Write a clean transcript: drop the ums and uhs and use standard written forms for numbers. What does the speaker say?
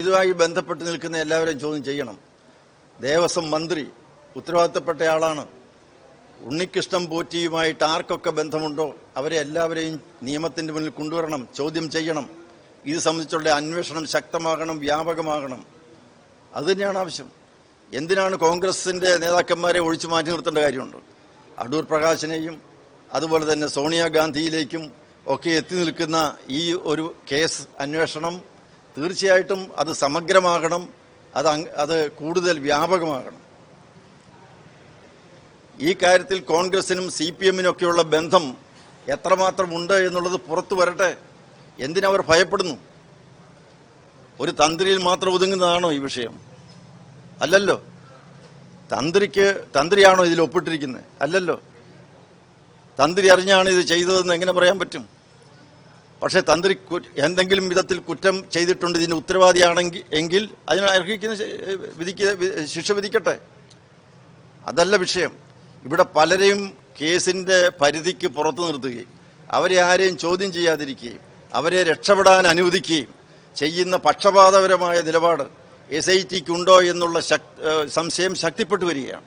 ഇതുമായി ബന്ധപ്പെട്ട് നിൽക്കുന്ന എല്ലാവരെയും ചോദ്യം ചെയ്യണം. ദേവസ്വം മന്ത്രി ഉത്തരവാദിത്തപ്പെട്ടയാളാണ്. ഉണ്ണികൃഷ്ണൻ പോറ്റിയുമായിട്ട് ആർക്കൊക്കെ ബന്ധമുണ്ടോ അവരെ എല്ലാവരെയും നിയമത്തിന്റെ മുന്നിൽ കൊണ്ടുവരണം, ചോദ്യം ചെയ്യണം. ഇത് സംബന്ധിച്ചുള്ള അന്വേഷണം ശക്തമാകണം, വ്യാപകമാകണം. അതുതന്നെയാണ് ആവശ്യം. എന്തിനാണ് കോൺഗ്രസിന്റെ നേതാക്കന്മാരെ ഒഴിച്ചു മാറ്റി നിർത്തേണ്ട കാര്യമുണ്ട്? അടൂർ പ്രകാശിനെയും അതുപോലെ തന്നെ സോണിയാഗാന്ധിയിലേക്കും ഒക്കെ എത്തി നിൽക്കുന്ന ഈ ഒരു കേസ് അന്വേഷണം തീർച്ചയായിട്ടും അത് സമഗ്രമാകണം, അത് കൂടുതൽ വ്യാപകമാകണം. ഈ കാര്യത്തിൽ കോൺഗ്രസിനും CPM-നും ഒക്കെയുള്ള ബന്ധം എത്രമാത്രം ഉണ്ട് എന്നുള്ളത് പുറത്തു വരട്ടെ. എന്തിനവർ ഭയപ്പെടുന്നു? ഒരു തന്ത്രിയിൽ മാത്രം ഒതുങ്ങുന്നതാണോ ഈ വിഷയം? അല്ലല്ലോ. തന്ത്രിയാണോ ഇതിൽ ഒപ്പിട്ടിരിക്കുന്നത്? അല്ലല്ലോ. തന്ത്രി അറിഞ്ഞാണ് ഇത് ചെയ്തതെന്ന് എങ്ങനെ പറയാൻ പറ്റും? പക്ഷെ തന്ത്രി എന്തെങ്കിലും വിധത്തിൽ കുറ്റം ചെയ്തിട്ടുണ്ട്, ഇതിന് ഉത്തരവാദിയാണെങ്കിൽ അതിന് അർഹിക്കുന്ന ശിക്ഷ വിധിക്കട്ടെ. അതല്ല വിഷയം. ഇവിടെ പലരെയും കേസിന്റെ പരിധിക്ക് പുറത്തു നിർത്തുകയും അവരെ ആരെയും ചോദ്യം ചെയ്യാതിരിക്കുകയും അവരെ രക്ഷപ്പെടാൻ അനുവദിക്കുകയും ചെയ്യുന്ന പക്ഷപാതപരമായ നിലപാട് SITക്കുണ്ടോ എന്നുള്ള സംശയം ശക്തിപ്പെട്ടു വരികയാണ്.